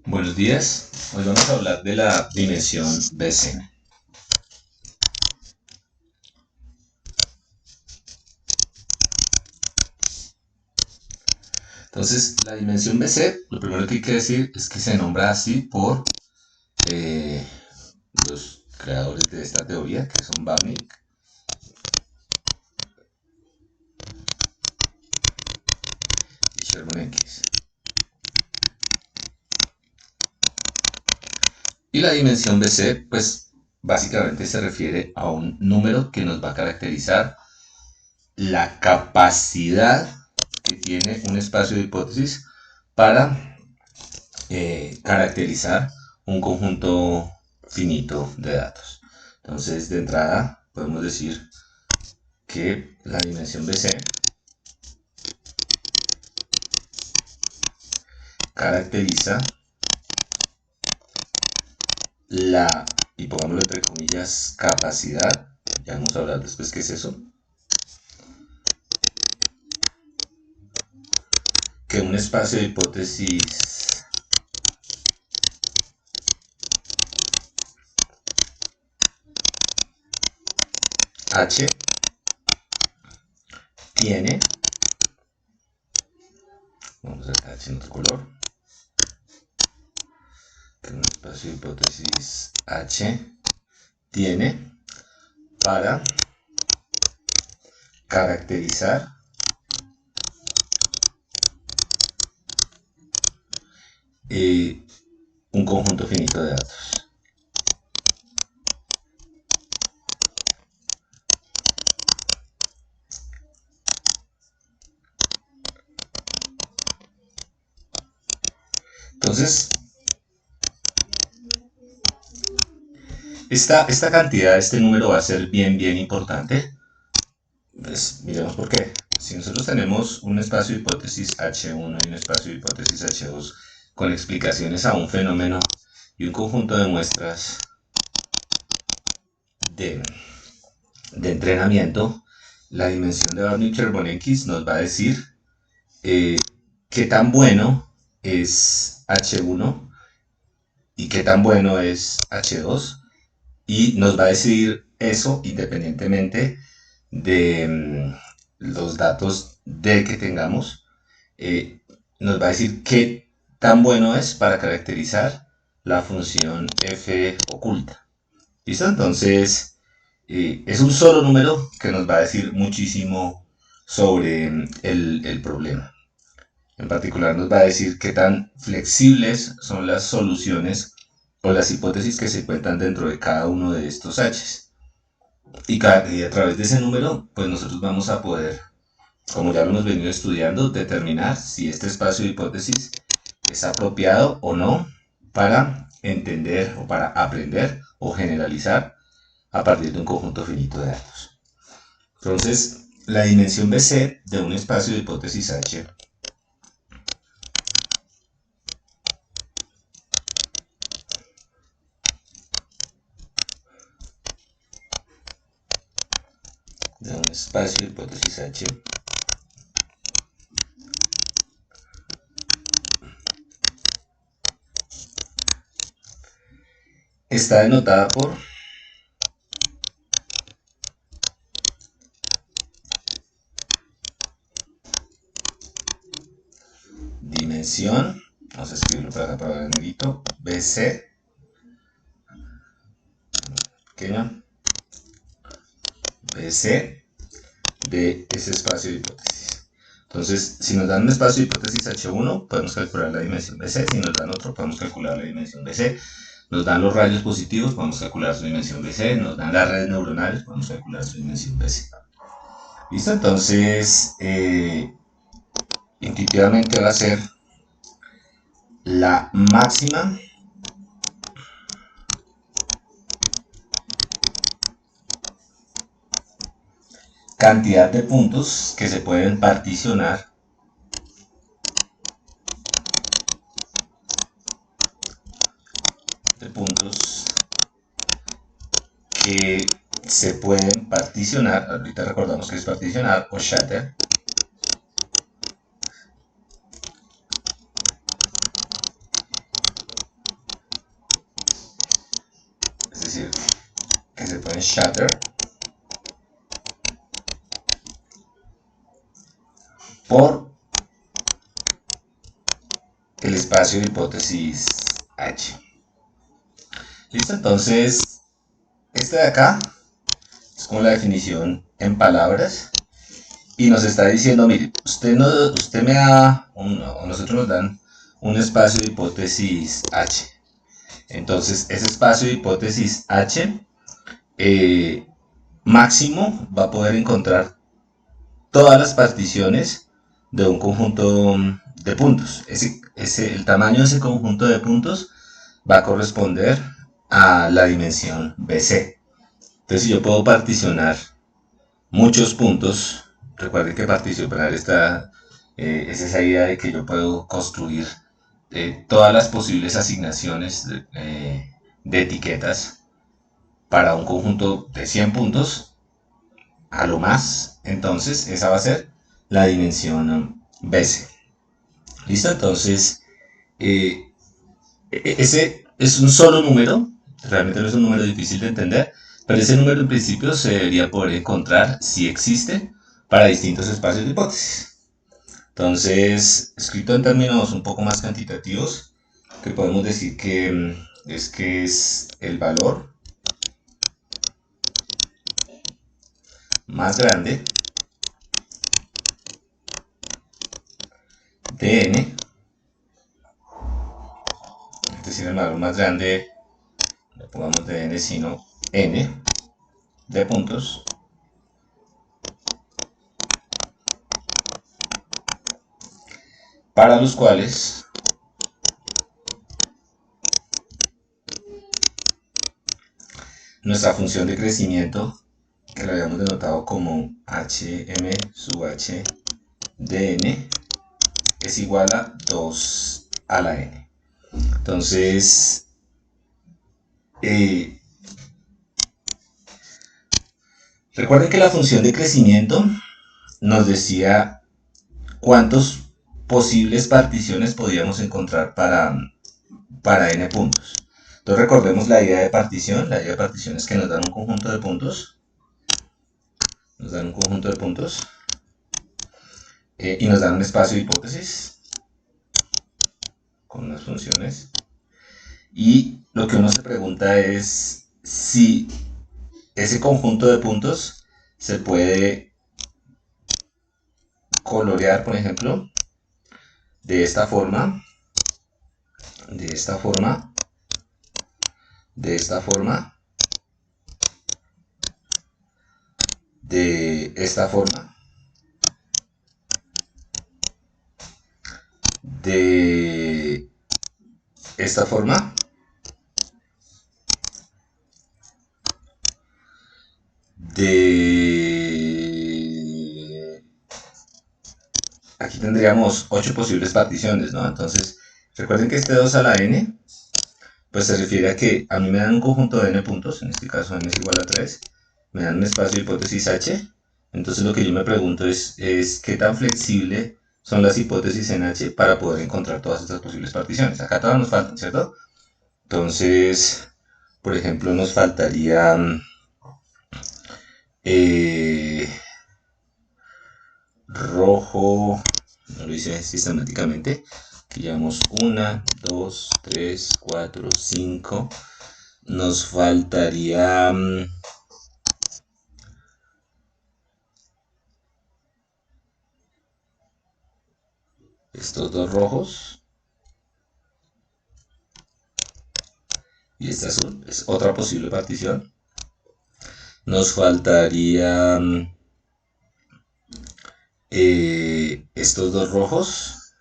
Buenos días, hoy vamos a hablar de la dimensión BC. Entonces, la dimensión BC, lo primero que hay que decir es que se nombra así por eh, los creadores de esta teoría, que son Babnik y Cherbonenkis. Y la dimensión BC, pues básicamente se refiere a un número que nos va a caracterizar la capacidad que tiene un espacio de hipótesis para caracterizar un conjunto finito de datos. Entonces, de entrada, podemos decir que la dimensión BC caracteriza la, y pongámoslo entre comillas, capacidad, ya vamos a hablar después qué es eso, que un espacio de hipótesis H tiene, vamos a hacer H en otro color, que un espacio de hipótesis H tiene para caracterizar un conjunto finito de datos. Entonces, esta cantidad, este número va a ser bien importante. Pues miremos por qué. Si nosotros tenemos un espacio de hipótesis H1 y un espacio de hipótesis H2 con explicaciones a un fenómeno y un conjunto de muestras de, de entrenamiento, la dimensión de Babnik-Cherbonenkis nos va a decir qué tan bueno es H1 y qué tan bueno es H2, y nos va a decidir eso independientemente de los datos D que tengamos. Nos va a decir qué tan bueno es para caracterizar la función f oculta. ¿Listo? Entonces, es un solo número que nos va a decir muchísimo sobre el problema. En particular nos va a decir qué tan flexibles son las soluciones o las hipótesis que se encuentran dentro de cada uno de estos H's. Y a través de ese número, pues nosotros vamos a poder, como ya lo hemos venido estudiando, determinar si este espacio de hipótesis es apropiado o no para entender o para aprender o generalizar a partir de un conjunto finito de datos. Entonces, la dimensión BC de un espacio de hipótesis H de un espacio de hipótesis H está denotada por dimensión, vamos a escribirlo para acá para el negrito, BC, pequeña, BC de ese espacio de hipótesis. Entonces, si nos dan un espacio de hipótesis H1, podemos calcular la dimensión BC. Si nos dan otro, podemos calcular la dimensión BC. Nos dan los rayos positivos, podemos calcular su dimensión BC. Nos dan las redes neuronales, podemos calcular su dimensión BC. ¿Listo? Entonces, intuitivamente va a ser la máxima cantidad de puntos que se pueden particionar de puntos que se pueden particionar, ahorita recordamos que es particionar o shatter, en shatter por el espacio de hipótesis H. ¿Listo? Entonces, este de acá es como la definición en palabras y nos está diciendo, mire, usted me da, o nosotros nos dan un espacio de hipótesis H. Entonces, ese espacio de hipótesis H máximo va a poder encontrar todas las particiones de un conjunto de puntos. El tamaño de ese conjunto de puntos va a corresponder a la dimensión BC. Entonces, si yo puedo particionar muchos puntos, recuerden que particionar es esa idea de que yo puedo construir todas las posibles asignaciones de etiquetas para un conjunto de 100 puntos a lo más. Entonces esa va a ser la dimensión BC. ¿Listo? Entonces ese es un solo número, realmente no es un número difícil de entender, pero ese número en principio se debería poder encontrar si existe para distintos espacios de hipótesis. Entonces, escrito en términos un poco más cuantitativos, que podemos decir que es el valor más grande de n, es decir, el valor más grande, no pongamos de n, sino n de puntos para los cuales nuestra función de crecimiento, que lo habíamos denotado como hm sub h de n, es igual a 2 a la n. Entonces, recuerden que la función de crecimiento nos decía cuántas posibles particiones podíamos encontrar para n puntos. Entonces recordemos la idea de partición. La idea de partición es que nos dan un conjunto de puntos. Nos dan un conjunto de puntos. Y nos dan un espacio de hipótesis con unas funciones. Y lo que uno se pregunta es si ese conjunto de puntos se puede colorear, por ejemplo, de esta forma, de esta forma, de esta forma, de esta forma, de esta forma, aquí tendríamos 8 posibles particiones, ¿no? Entonces, recuerden que este 2 a la n, pues se refiere a que a mí me dan un conjunto de n puntos, en este caso n es igual a 3, me dan un espacio de hipótesis h, entonces lo que yo me pregunto es qué tan flexible son las hipótesis en h para poder encontrar todas estas posibles particiones. Acá todas nos faltan, ¿cierto? Entonces, por ejemplo, nos faltaría rojo, no lo hice sistemáticamente, aquí llevamos 1, 2, 3, 4, 5, nos faltaría estos dos rojos y este azul, es otra posible partición. Nos faltaría estos dos rojos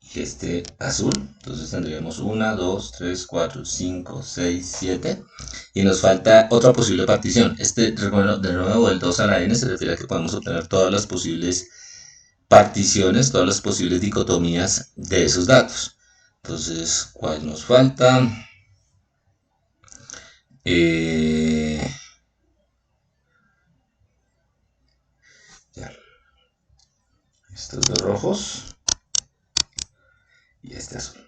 y este azul. Entonces tendríamos 1, 2, 3, 4, 5, 6, 7 y nos falta otra posible partición. Recuerdo, de nuevo, el 2 a la n se refiere a que podemos obtener todas las posibles particiones, todas las posibles dicotomías de esos datos. Entonces, ¿cuál nos falta? Ya. Estos dos rojos y este azul.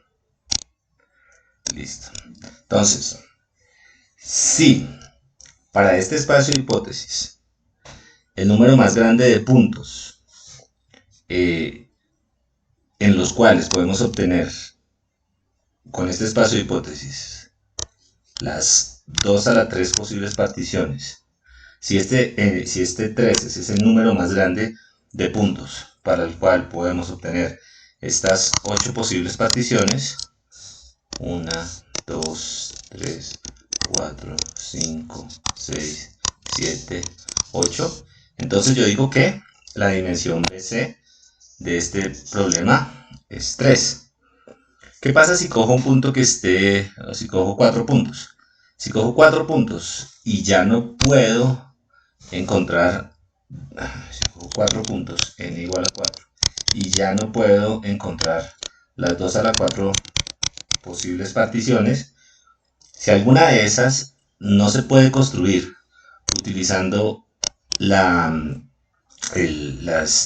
Listo. Entonces, si para este espacio de hipótesis el número más grande de puntos en los cuales podemos obtener con este espacio de hipótesis las 2 a la 3 posibles particiones, si este 3 es el número más grande de puntos para el cual podemos obtener estas 8 posibles particiones, 1, 2, 3, 4, 5, 6, 7, 8, entonces yo digo que la dimensión BC de este problema es 3. ¿Qué pasa si cojo un punto que esté, si cojo 4 puntos? Si cojo 4 puntos y ya no puedo encontrar, si cojo 4 puntos, n igual a 4, y ya no puedo encontrar las 2 a la 4 posibles particiones, si alguna de esas no se puede construir utilizando las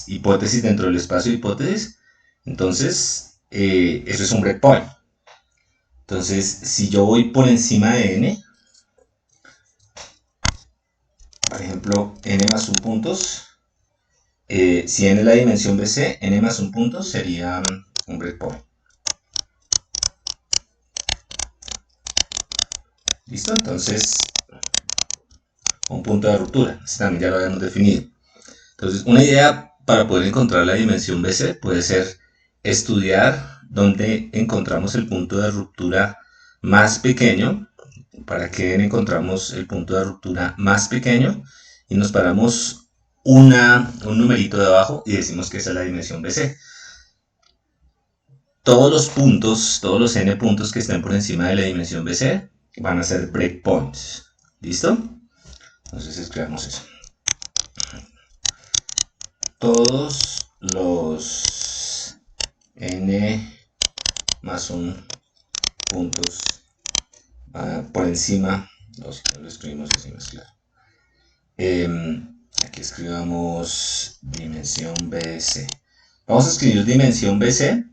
hipótesis dentro del espacio de hipótesis, entonces eso es un breakpoint. Entonces, si yo voy por encima de n, por ejemplo, n más 1 puntos, si n es la dimensión BC, n más 1 puntos sería un breakpoint. ¿Listo? Entonces, un punto de ruptura. Este también ya lo habíamos definido. Entonces, una idea para poder encontrar la dimensión BC puede ser estudiar dónde encontramos el punto de ruptura más pequeño. Para que encontramos el punto de ruptura más pequeño y nos paramos un numerito de abajo y decimos que esa es la dimensión BC. Todos los puntos, todos los n puntos que estén por encima de la dimensión BC van a ser breakpoints. ¿Listo? Entonces escribamos eso. Todos los n más 1 puntos por encima, no, si no lo escribimos así más claro. Aquí escribamos dimensión BC. Vamos a escribir dimensión BC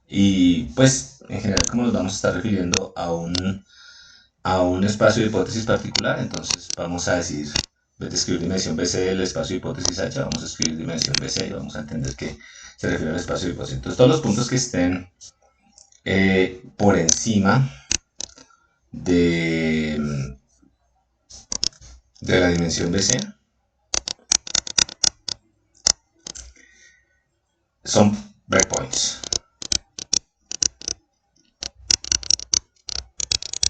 y pues en general como nos vamos a estar refiriendo a un espacio de hipótesis particular, entonces vamos a decir, en vez de escribir dimensión BC del espacio de hipótesis H, vamos a escribir dimensión BC y vamos a entender que se refiere al espacio de hipótesis. Entonces todos los puntos que estén por encima de la dimensión BC son breakpoints.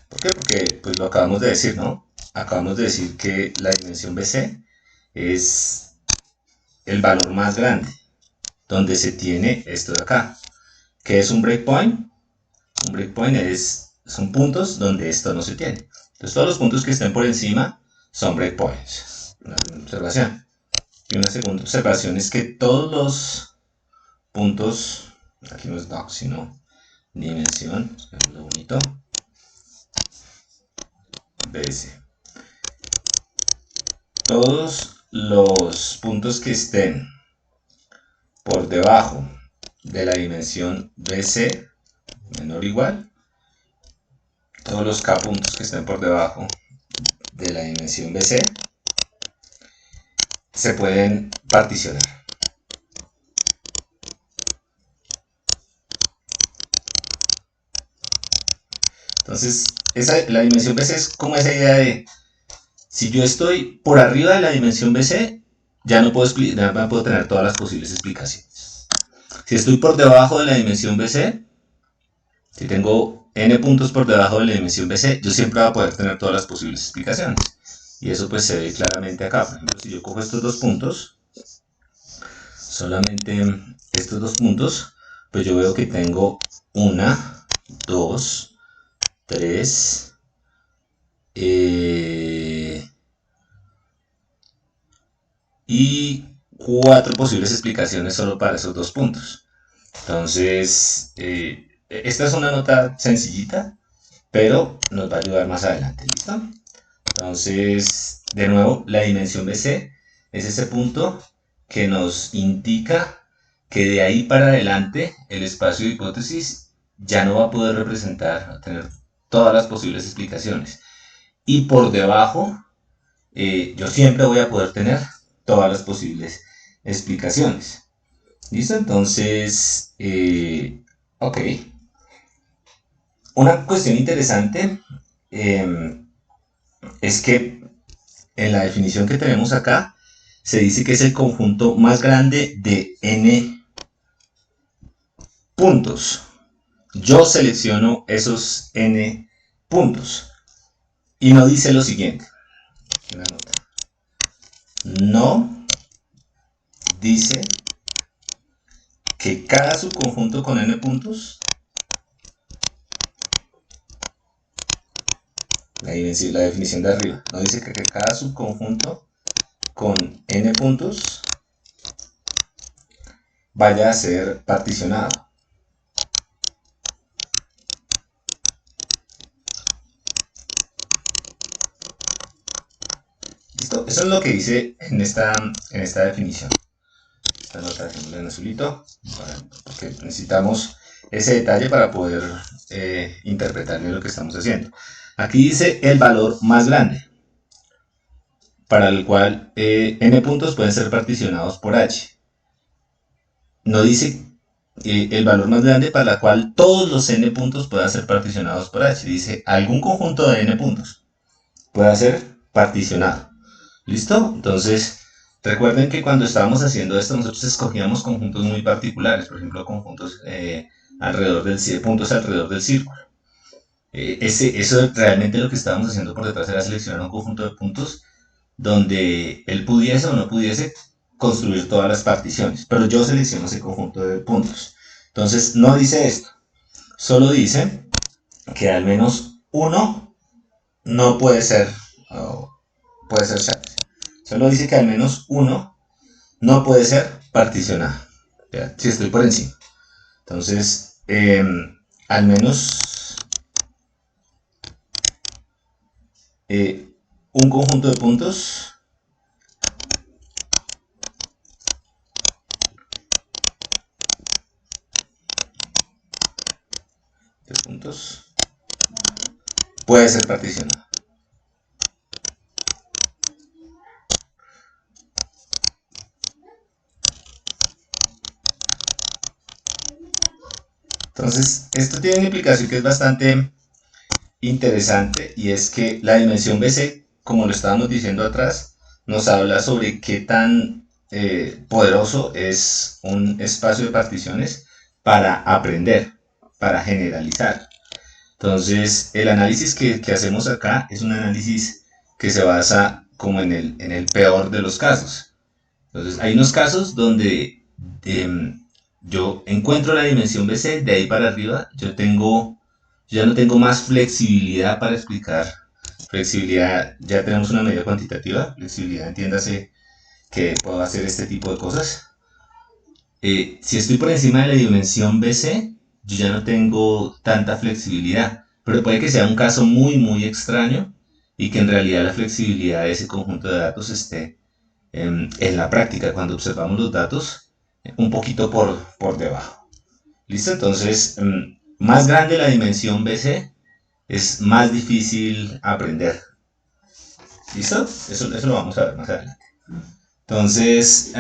¿Por qué? Porque pues lo acabamos de decir, ¿no? Acabamos de decir que la dimensión BC es el valor más grande, donde se tiene esto de acá. ¿Qué es un breakpoint? Un breakpoint son puntos donde esto no se tiene. Entonces todos los puntos que estén por encima son breakpoints. Una primera observación. Y una segunda observación es que todos los puntos, aquí no es doc, sino dimensión, lo bonito, BS. Todos los puntos que estén por debajo de la dimensión BC menor o igual, todos los K puntos que estén por debajo de la dimensión BC se pueden particionar. Entonces, la dimensión BC es como esa idea de, si yo estoy por arriba de la dimensión BC, ya no puedo tener todas las posibles explicaciones. Si estoy por debajo de la dimensión BC, si tengo n puntos por debajo de la dimensión BC, yo siempre voy a poder tener todas las posibles explicaciones. Y eso pues se ve claramente acá. Por ejemplo, si yo cojo estos dos puntos, solamente estos dos puntos, pues yo veo que tengo 1, 2, 3, y 4 posibles explicaciones solo para esos dos puntos. Entonces, esta es una nota sencillita, pero nos va a ayudar más adelante, ¿listo? Entonces, de nuevo, la dimensión BC es ese punto que nos indica que de ahí para adelante el espacio de hipótesis ya no va a poder representar, a tener todas las posibles explicaciones. Y por debajo, yo siempre voy a poder tener todas las posibles explicaciones. ¿Listo? Entonces, ok. Una cuestión interesante es que en la definición que tenemos acá, se dice que es el conjunto más grande de n puntos. Yo selecciono esos n puntos y no dice lo siguiente. Una nota. No dice que cada subconjunto con n puntos, la definición de arriba, no dice que cada subconjunto con n puntos vaya a ser particionado. ¿Listo? Eso es lo que dice en esta definición. Esta nota dejémosla en azulito, porque necesitamos ese detalle para poder interpretar bien lo que estamos haciendo. Aquí dice el valor más grande, para el cual n puntos pueden ser particionados por h. No dice el valor más grande para el cual todos los n puntos puedan ser particionados por h. Dice algún conjunto de n puntos pueda ser particionado. ¿Listo? Entonces, recuerden que cuando estábamos haciendo esto, nosotros escogíamos conjuntos muy particulares, por ejemplo, conjuntos alrededor del puntos alrededor del círculo. Eso realmente lo que estábamos haciendo por detrás era seleccionar un conjunto de puntos donde él pudiese o no pudiese construir todas las particiones, pero yo selecciono ese conjunto de puntos. Entonces, no dice esto, solo dice que al menos uno no puede ser, puede ser shatter. Solo dice que al menos uno no puede ser particionado. ¿Ya? Si estoy por encima. Entonces, al menos un conjunto de puntos puede ser particionado. Entonces, esto tiene una implicación que es bastante interesante, y es que la dimensión BC, como lo estábamos diciendo atrás, nos habla sobre qué tan poderoso es un espacio de particiones para aprender, para generalizar. Entonces, el análisis que hacemos acá es un análisis que se basa como en el peor de los casos. Entonces, hay unos casos donde yo encuentro la dimensión BC, de ahí para arriba, yo ya no tengo más flexibilidad para explicar. Flexibilidad, ya tenemos una medida cuantitativa, flexibilidad, entiéndase que puedo hacer este tipo de cosas. Si estoy por encima de la dimensión BC, yo ya no tengo tanta flexibilidad, pero puede que sea un caso muy, muy extraño y que en realidad la flexibilidad de ese conjunto de datos esté en la práctica, cuando observamos los datos, un poquito por debajo. ¿Listo? Entonces, más grande la dimensión BC, es más difícil aprender. ¿Listo? Eso lo vamos a ver más adelante. Entonces,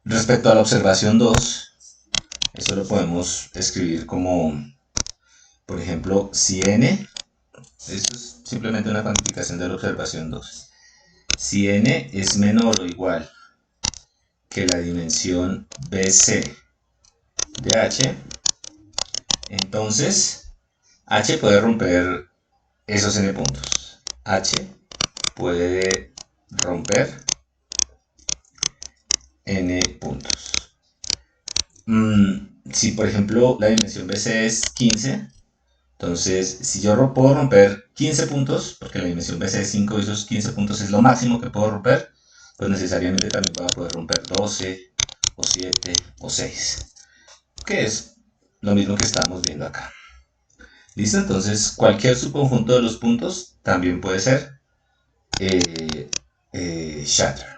respecto a la observación 2, eso lo podemos escribir como, por ejemplo, si n, esto es simplemente una cuantificación de la observación 2. Si n es menor o igual que la dimensión BC de h, entonces h puede romper esos n puntos. H puede romper n puntos. Si por ejemplo la dimensión BC es 15, entonces si yo puedo romper 15 puntos, porque la dimensión BC es 5 y esos 15 puntos es lo máximo que puedo romper, pues necesariamente también voy a poder romper 12 o 7 o 6, que es lo mismo que estamos viendo acá. ¿Listo? Entonces cualquier subconjunto de los puntos también puede ser shatter.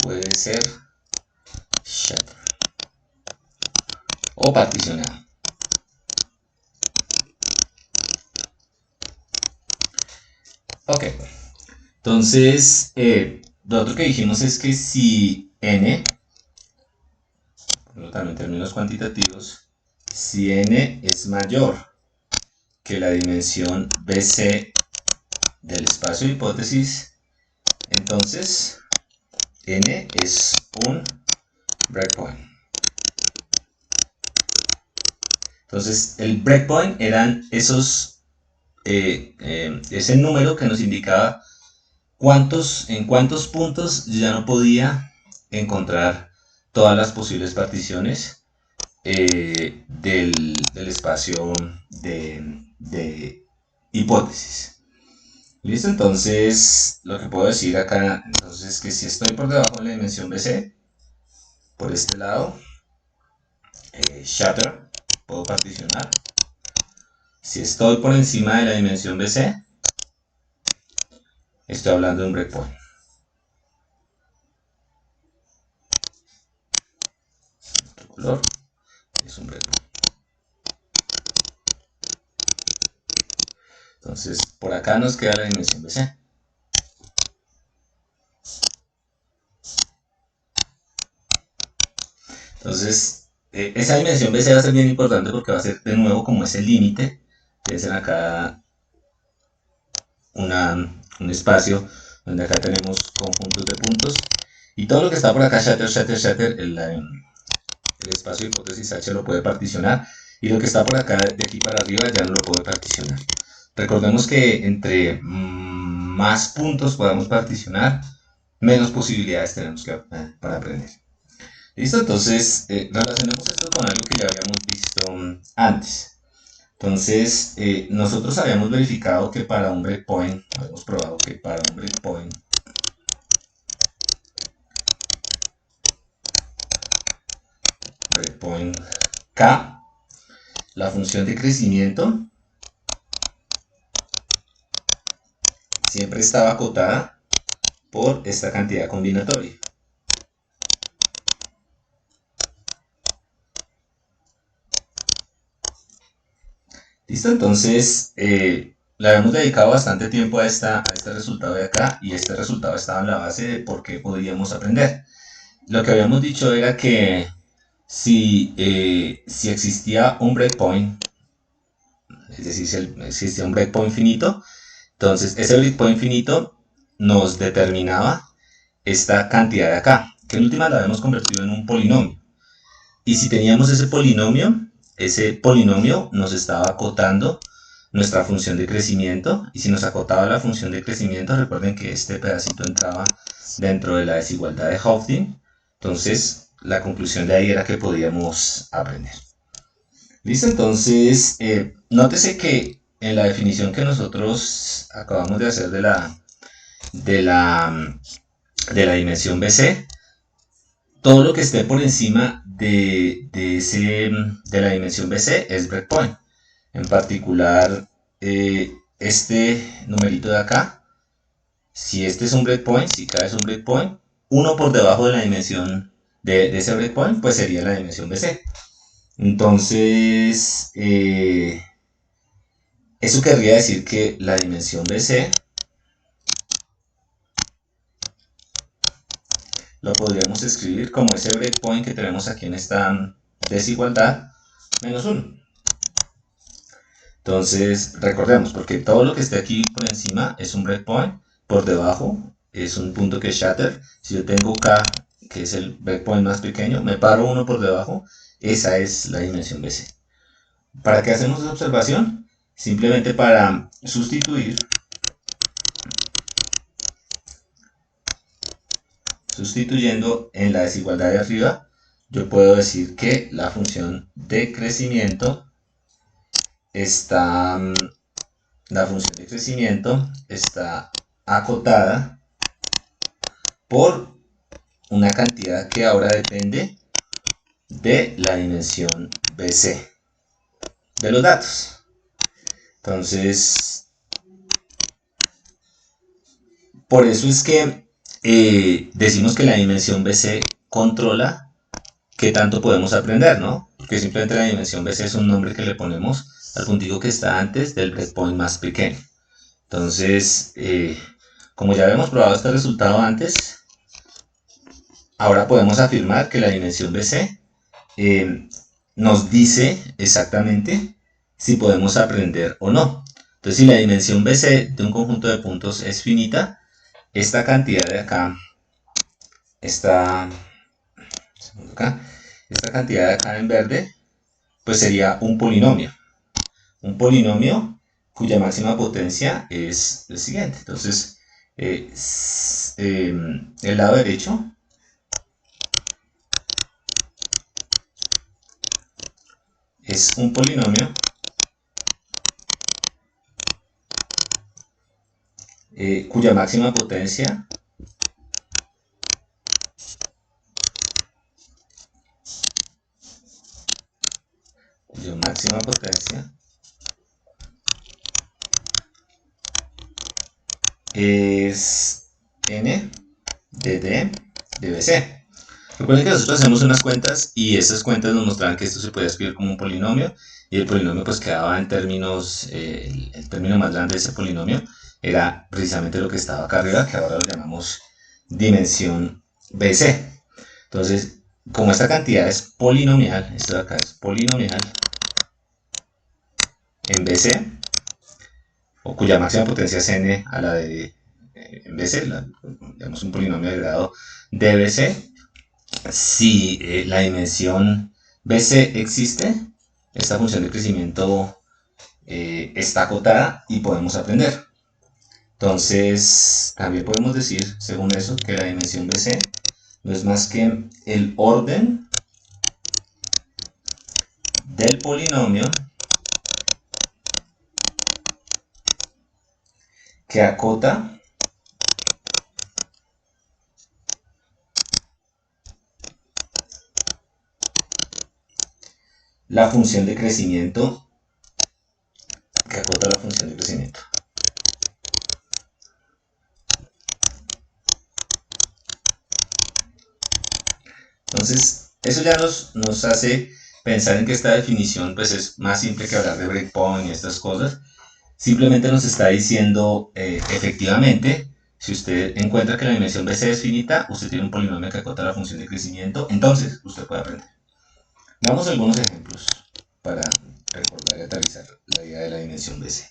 puede ser shatter o particionado. Ok, entonces lo otro que dijimos es que si n, también en términos cuantitativos, si n es mayor que la dimensión BC del espacio de hipótesis, entonces n es un breakpoint. Entonces el breakpoint eran esos, ese número que nos indicaba en cuántos puntos yo ya no podía encontrar todas las posibles particiones del espacio de hipótesis. ¿Listo? Entonces, lo que puedo decir acá entonces es que si estoy por debajo de la dimensión BC, por este lado, shatter, puedo particionar. Si estoy por encima de la dimensión BC, estoy hablando de un breakpoint. Otro color es un breakpoint. Entonces, por acá nos queda la dimensión BC. Entonces, esa dimensión BC va a ser bien importante porque va a ser de nuevo como ese límite. Piensen acá un espacio donde acá tenemos conjuntos de puntos. Y todo lo que está por acá, shatter, el espacio de hipótesis H lo puede particionar. Y lo que está por acá, de aquí para arriba, ya no lo puede particionar. Recordemos que entre más puntos podamos particionar, menos posibilidades tenemos para aprender. ¿Listo? Entonces, relacionemos esto con algo que ya habíamos visto antes. Entonces, nosotros habíamos verificado que para un breakpoint, habíamos probado que para un breakpoint, K, la función de crecimiento siempre estaba acotada por esta cantidad combinatoria. ¿Listo? Entonces, le habíamos dedicado bastante tiempo a este resultado de acá y este resultado estaba en la base de por qué podíamos aprender. Lo que habíamos dicho era que si existía un breakpoint, es decir, si existía un breakpoint finito, entonces ese breakpoint finito nos determinaba esta cantidad de acá, que en última la habíamos convertido en un polinomio. Y si teníamos ese polinomio nos estaba acotando nuestra función de crecimiento, y si nos acotaba la función de crecimiento, recuerden que este pedacito entraba dentro de la desigualdad de Hoeffding. Entonces la conclusión de ahí era que podíamos aprender. ¿Listo? Entonces nótese que en la definición que nosotros acabamos de hacer de la dimensión BC, todo lo que esté por encima de la dimensión BC es breakpoint. En particular, este numerito de acá, si este es un breakpoint, si K es un breakpoint, uno por debajo de la dimensión de ese breakpoint, pues sería la dimensión BC. Entonces, eso querría decir que la dimensión BC lo podríamos escribir como ese breakpoint que tenemos aquí en esta desigualdad menos 1. Entonces, recordemos, porque todo lo que esté aquí por encima es un breakpoint, por debajo es un punto que es shatter. Si yo tengo K, que es el breakpoint más pequeño, me paro uno por debajo, esa es la dimensión BC. ¿Para qué hacemos esa observación? Simplemente para sustituyendo en la desigualdad de arriba, yo puedo decir que la función de crecimiento está acotada por una cantidad que ahora depende de la dimensión BC de los datos. Entonces, por eso es que decimos que la dimensión BC controla qué tanto podemos aprender, ¿no? Porque simplemente la dimensión BC es un nombre que le ponemos al puntico que está antes del breakpoint más pequeño. Entonces, como ya habíamos probado este resultado antes, ahora podemos afirmar que la dimensión BC nos dice exactamente si podemos aprender o no. Entonces, si la dimensión BC de un conjunto de puntos es finita, esta cantidad de acá, esta cantidad de acá en verde, pues sería un polinomio. Un polinomio cuya máxima potencia es el siguiente. Entonces, el lado derecho es un polinomio cuya máxima potencia es n de d de bc. Recuerden que nosotros hacemos unas cuentas y esas cuentas nos mostraban que esto se podía escribir como un polinomio y el polinomio pues quedaba en términos, el término más grande de ese polinomio era precisamente lo que estaba acá arriba, que ahora lo llamamos dimensión BC. Entonces, como esta cantidad es polinomial, esto de acá es polinomial en BC, o cuya máxima potencia es n a la de en BC, digamos un polinomio de grado dbc, si la dimensión BC existe, esta función de crecimiento está acotada y podemos aprender. Entonces, también podemos decir, según eso, que la dimensión BC no es más que el orden del polinomio que acota la función de crecimiento Entonces, eso ya nos hace pensar en que esta definición pues es más simple que hablar de breakpoint y estas cosas. Simplemente nos está diciendo, efectivamente, si usted encuentra que la dimensión BC es finita, usted tiene un polinomio que acota la función de crecimiento, entonces usted puede aprender. Veamos algunos ejemplos para recordar y aterrizar la idea de la dimensión BC.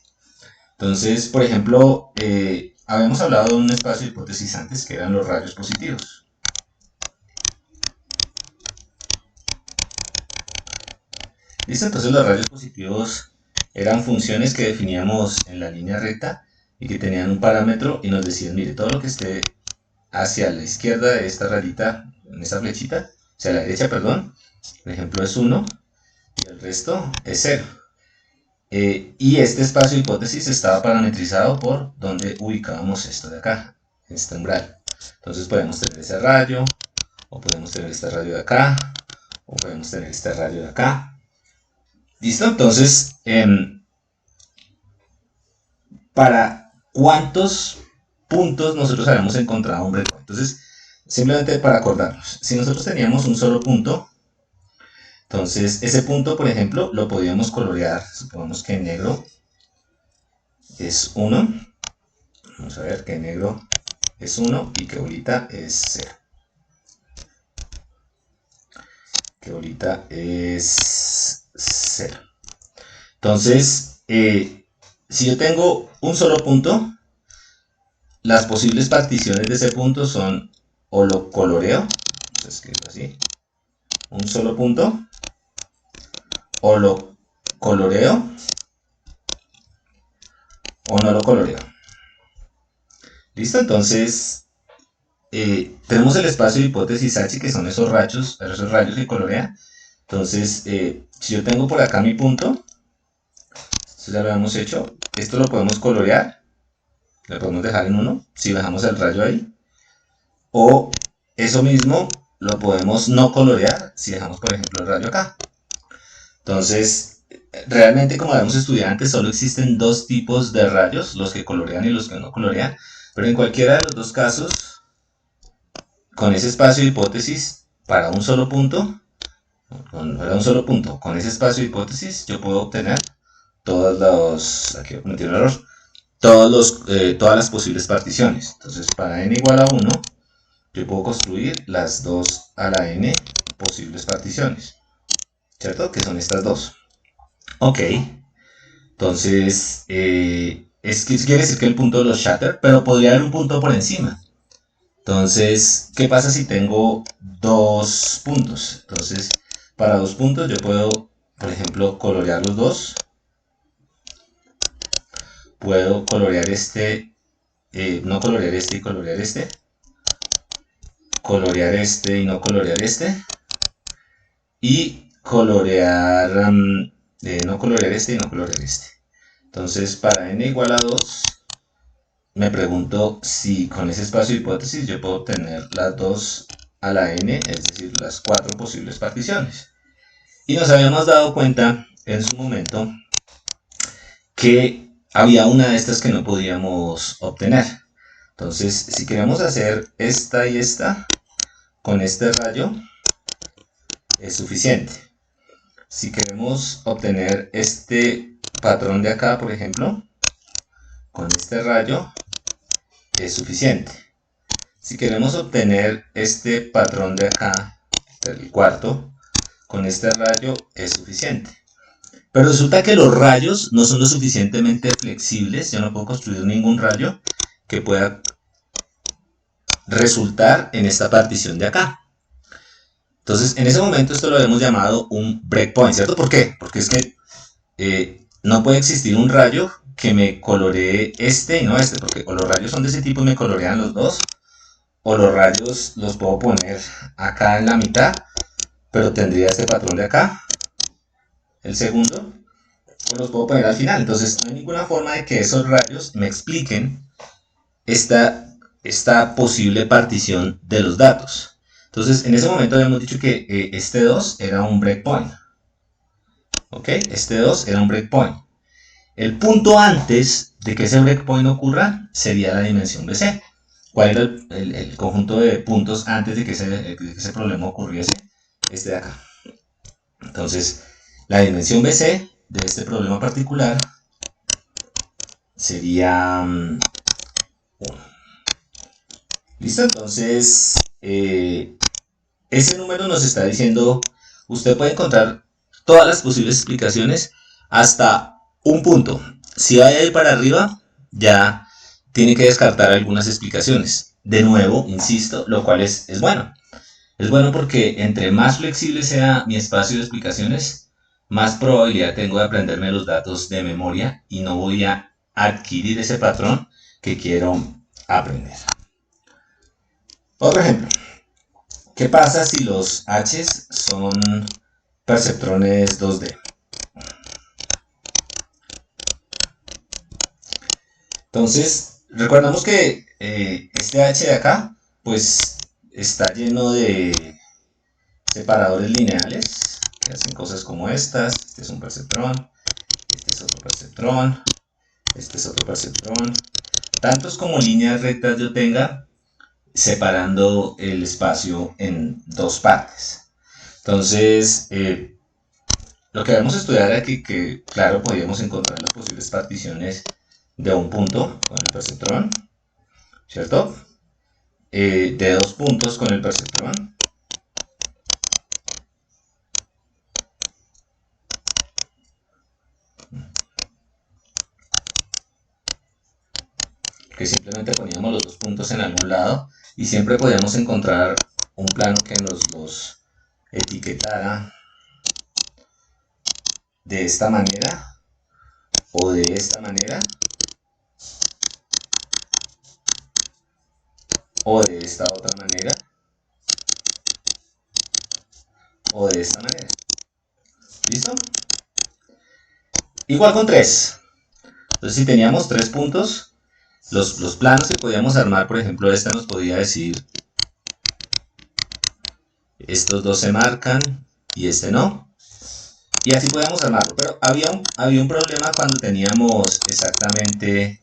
Entonces, por ejemplo, habíamos hablado de un espacio de hipótesis antes que eran los rayos positivos. ¿Listo? Entonces los rayos positivos eran funciones que definíamos en la línea recta y que tenían un parámetro y nos decían, mire, todo lo que esté hacia la izquierda de esta rayita, en esta flechita, hacia la derecha, perdón, por ejemplo es 1 y el resto es 0. Y este espacio de hipótesis estaba parametrizado por donde ubicábamos esto de acá, este umbral. Entonces podemos tener ese rayo, o podemos tener este radio de acá, o podemos tener este radio de acá. ¿Listo? Entonces, ¿para cuántos puntos nosotros habíamos encontrado un breakpoint? Entonces, simplemente para acordarnos, si nosotros teníamos un solo punto, entonces ese punto, por ejemplo, lo podíamos colorear. Supongamos que en negro es 1. Vamos a ver que en negro es 1 y que bolita es 0. Que bolita es 0. Entonces, si yo tengo un solo punto, las posibles particiones de ese punto son o lo coloreo, vamos a escribirlo así, un solo punto, o lo coloreo o no lo coloreo. ¿Listo? Entonces, tenemos el espacio de hipótesis H, que son esos rayos que colorea. Entonces, si yo tengo por acá mi punto, esto ya lo habíamos hecho, esto lo podemos colorear, lo podemos dejar en 1, si dejamos el rayo ahí, o eso mismo lo podemos no colorear si dejamos, por ejemplo, el rayo acá. Entonces, realmente, como habíamos estudiado antes, solo existen dos tipos de rayos, los que colorean y los que no colorean, pero en cualquiera de los dos casos, con ese espacio de hipótesis para un solo punto, con ese espacio de hipótesis yo puedo obtener todas las, aquí cometí un error, todas las posibles particiones. Entonces para n igual a 1, yo puedo construir las 2 a la n posibles particiones, ¿cierto? Que son estas dos. Ok, entonces, quiere decir que el punto de los shatter, pero podría haber un punto por encima. Entonces, ¿qué pasa si tengo dos puntos? Entonces, para dos puntos yo puedo, por ejemplo, colorear los dos. Puedo colorear este, no colorear este y colorear este. Colorear este y no colorear este. Y colorear, no colorear este y no colorear este. Entonces, para n igual a 2, me pregunto si con ese espacio de hipótesis yo puedo obtener las 2 a la n, es decir, las 4 posibles particiones. Y nos habíamos dado cuenta en su momento que había una de estas que no podíamos obtener. Entonces, si queremos hacer esta y esta, con este rayo es suficiente. Si queremos obtener este patrón de acá, por ejemplo, con este rayo es suficiente. Si queremos obtener este patrón de acá, del cuarto, con este rayo es suficiente. Pero resulta que los rayos no son lo suficientemente flexibles. Yo no puedo construir ningún rayo que pueda resultar en esta partición de acá. Entonces, en ese momento esto lo hemos llamado un breakpoint, ¿cierto? ¿Por qué? Porque es que no puede existir un rayo que me coloree este y no este, porque o los rayos son de ese tipo y me colorean los dos, o los rayos los puedo poner acá en la mitad, pero tendría este patrón de acá, el segundo, o los puedo poner al final. Entonces no hay ninguna forma de que esos rayos me expliquen esta posible partición de los datos. Entonces en ese momento habíamos dicho que este 2 era un breakpoint. ¿Ok? Este 2 era un breakpoint. El punto antes de que ese breakpoint ocurra sería la dimensión BC. ¿Cuál era el conjunto de puntos antes de que ese problema ocurriese? Este de acá. Entonces, la dimensión BC de este problema particular sería 1. ¿Listo? Entonces, ese número nos está diciendo, usted puede encontrar todas las posibles explicaciones hasta un punto. Si va de ahí para arriba, ya tiene que descartar algunas explicaciones. De nuevo, insisto, lo cual es bueno. Es bueno porque entre más flexible sea mi espacio de explicaciones, más probabilidad tengo de aprenderme los datos de memoria y no voy a adquirir ese patrón que quiero aprender. Otro ejemplo. ¿Qué pasa si los H's son perceptrones 2D? Entonces, recordamos que este H de acá, pues está lleno de separadores lineales que hacen cosas como estas. Este es un perceptrón, este es otro perceptrón, este es otro perceptrón. Tantos como líneas rectas yo tenga, separando el espacio en dos partes. Entonces, lo que vamos a estudiar aquí, que claro, podríamos encontrar las posibles particiones de un punto con el perceptrón, ¿cierto? De dos puntos con el perceptrón. Que simplemente poníamos los dos puntos en algún lado y siempre podíamos encontrar un plano que nos los etiquetara de esta manera o de esta manera o de esta otra manera o de esta manera. ¿Listo? Igual con 3. Entonces si teníamos 3 puntos, los planos que podíamos armar, por ejemplo, esta nos podía decir estos dos se marcan y este no. Y así podíamos armarlo. Pero había un problema cuando teníamos exactamente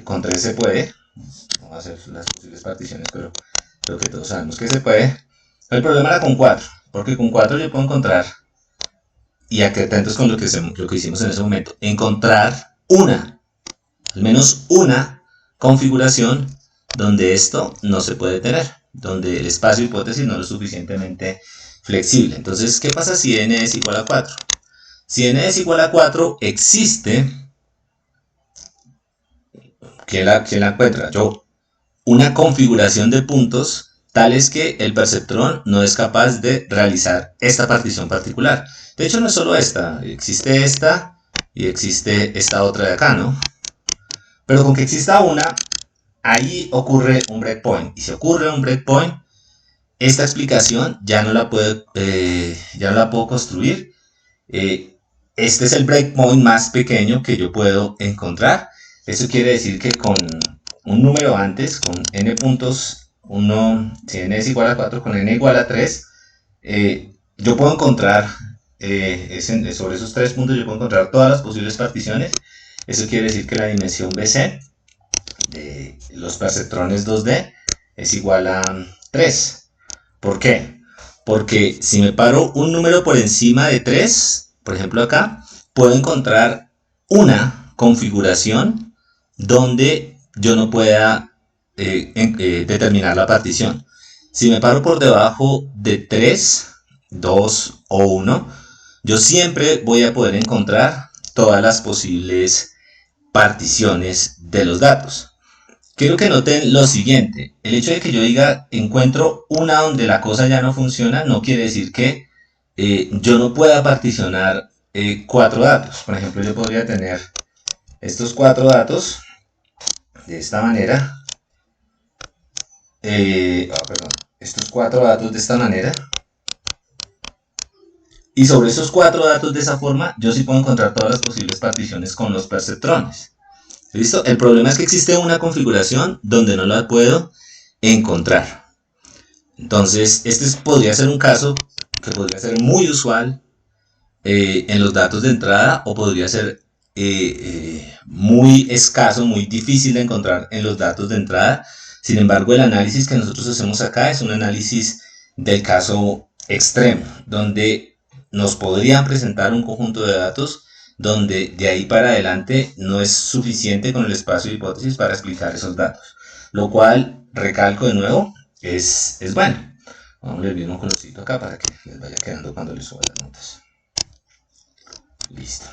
con 3 se puede. Vamos a hacer las posibles particiones, pero Creo que todos sabemos que se puede. El problema era con 4, porque con 4 yo puedo encontrar, y aquí atentos con lo que hicimos en ese momento, encontrar al menos una configuración donde esto no se puede tener, donde el espacio de hipótesis no es lo suficientemente flexible. Entonces, ¿qué pasa si n es igual a 4? Si n es igual a 4, existe, ¿quién la encuentra? Yo, una configuración de puntos tales que el perceptrón no es capaz de realizar esta partición particular. De hecho, no es solo esta, existe esta y existe esta otra de acá, ¿no? Pero con que exista una, ahí ocurre un breakpoint. Y si ocurre un breakpoint, esta explicación ya no la puedo construir. Este es el breakpoint más pequeño que yo puedo encontrar. Eso quiere decir que con un número antes, con n puntos, si n es igual a 4, con n igual a 3, yo puedo encontrar, sobre esos 3 puntos, yo puedo encontrar todas las posibles particiones. Eso quiere decir que la dimensión BC de los perceptrones 2D es igual a 3. ¿Por qué? Porque si me paro un número por encima de 3, por ejemplo acá, puedo encontrar una configuración donde yo no pueda determinar la partición. Si me paro por debajo de 3, 2 o 1, yo siempre voy a poder encontrar todas las posibles particiones de los datos. Quiero que noten lo siguiente: el hecho de que yo diga encuentro una donde la cosa ya no funciona no quiere decir que yo no pueda particionar 4 datos. Por ejemplo, yo podría tener estos 4 datos de esta manera, estos 4 datos de esta manera, y sobre esos 4 datos de esa forma yo sí puedo encontrar todas las posibles particiones con los perceptrones. ¿Listo? El problema es que existe una configuración donde no la puedo encontrar. Entonces, este podría ser un caso que podría ser muy usual en los datos de entrada, o podría ser muy escaso, muy difícil de encontrar en los datos de entrada. Sin embargo, el análisis que nosotros hacemos acá es un análisis del caso extremo, donde nos podrían presentar un conjunto de datos donde de ahí para adelante no es suficiente con el espacio de hipótesis para explicar esos datos. Lo cual, recalco de nuevo, es bueno. Vamos el mismo colorcito acá para que les vaya quedando cuando les suba las notas. Listo.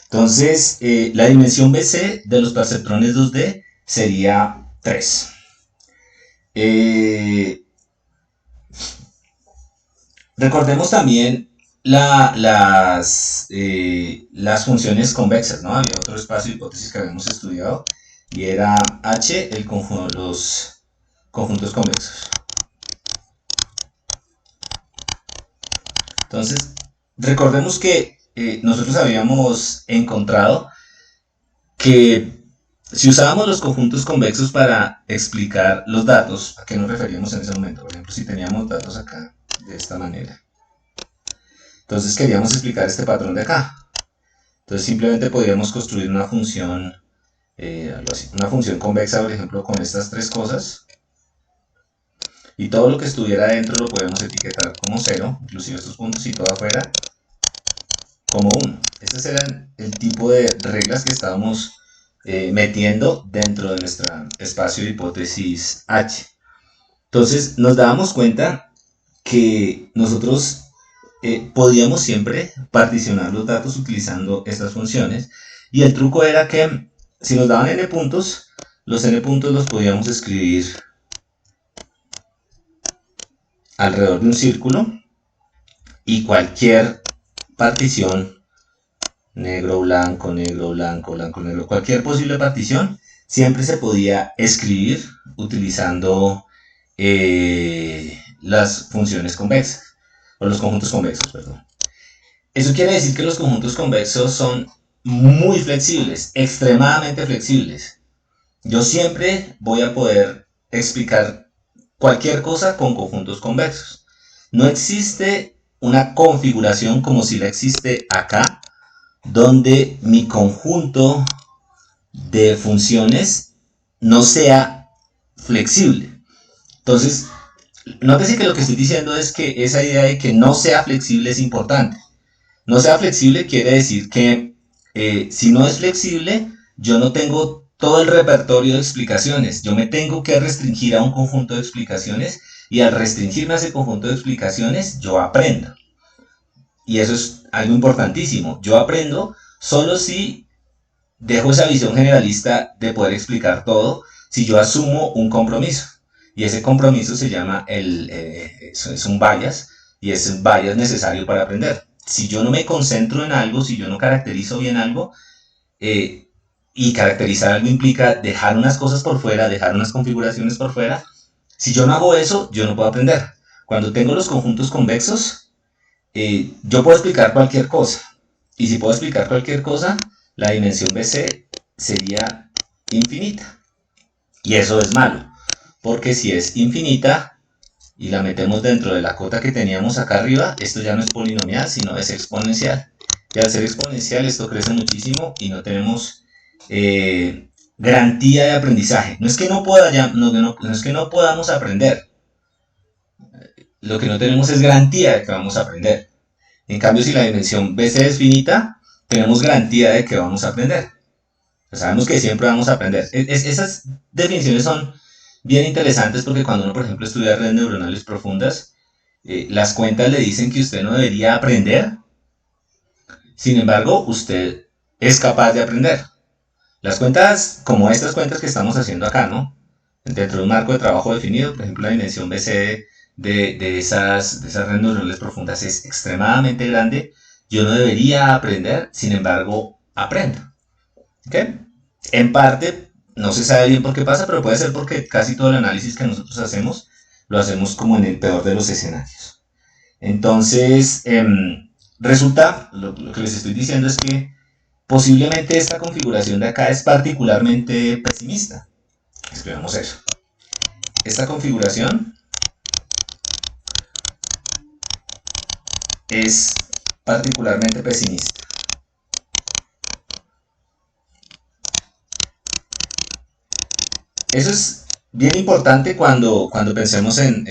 Entonces, la dimensión BC de los perceptrones 2D sería 3. Recordemos también las funciones convexas, ¿no? Había otro espacio de hipótesis que habíamos estudiado y era H, los conjuntos convexos. Entonces, recordemos que nosotros habíamos encontrado que si usábamos los conjuntos convexos para explicar los datos, ¿a qué nos referíamos en ese momento? Por ejemplo, si teníamos datos acá de esta manera, entonces queríamos explicar este patrón de acá. Entonces simplemente podríamos construir una función, algo así, una función convexa, por ejemplo, con estas 3 cosas. Y todo lo que estuviera dentro lo podemos etiquetar como 0, inclusive estos puntos, y todo afuera como 1. Este era el tipo de reglas que estábamos metiendo dentro de nuestro espacio de hipótesis H. Entonces nos dábamos cuenta que nosotros podíamos siempre particionar los datos utilizando estas funciones, y el truco era que si nos daban n puntos, los n puntos los podíamos escribir alrededor de un círculo, y cualquier partición, negro, blanco, negro, blanco, blanco, negro, cualquier posible partición siempre se podía escribir utilizando las funciones convexas, o los conjuntos convexos, perdón. Eso quiere decir que los conjuntos convexos son muy flexibles, extremadamente flexibles. Yo siempre voy a poder explicar cualquier cosa con conjuntos convexos. No existe una configuración como si la existe acá, donde mi conjunto de funciones no sea flexible. Entonces, nótese que lo que estoy diciendo es que esa idea de que no sea flexible es importante. No sea flexible quiere decir que si no es flexible, yo no tengo todo el repertorio de explicaciones. Yo me tengo que restringir a un conjunto de explicaciones y al restringirme a ese conjunto de explicaciones, yo aprendo. Y eso es algo importantísimo. Yo aprendo solo si dejo esa visión generalista de poder explicar todo, si yo asumo un compromiso. Y ese compromiso se llama es un bias, y es un bias necesario para aprender. Si yo no me concentro en algo, si yo no caracterizo bien algo, eh, y caracterizar algo implica dejar unas cosas por fuera, dejar unas configuraciones por fuera, si yo no hago eso, yo no puedo aprender. Cuando tengo los conjuntos convexos, yo puedo explicar cualquier cosa. Y si puedo explicar cualquier cosa, la dimensión BC sería infinita. Y eso es malo, porque si es infinita y la metemos dentro de la cota que teníamos acá arriba, esto ya no es polinomial, sino es exponencial. Y al ser exponencial, esto crece muchísimo y no tenemos garantía de aprendizaje. No es que no es que no podamos aprender, lo que no tenemos es garantía de que vamos a aprender. En cambio, si la dimensión BC es finita, tenemos garantía de que vamos a aprender. Sabemos que siempre vamos a aprender. Esas definiciones son bien interesantes porque cuando uno, por ejemplo, estudia redes neuronales profundas, las cuentas le dicen que usted no debería aprender. Sin embargo, usted es capaz de aprender. Las cuentas, como estas cuentas que estamos haciendo acá, ¿no? Dentro de un marco de trabajo definido, por ejemplo, la dimensión BC de esas redes neuronales profundas es extremadamente grande. Yo no debería aprender, sin embargo, aprendo. ¿Ok? En parte, no se sabe bien por qué pasa, pero puede ser porque casi todo el análisis que nosotros hacemos, lo hacemos como en el peor de los escenarios. Entonces, resulta, lo que les estoy diciendo es que posiblemente esta configuración de acá es particularmente pesimista. Escribamos eso. Esta configuración es particularmente pesimista. Eso es bien importante cuando pensemos en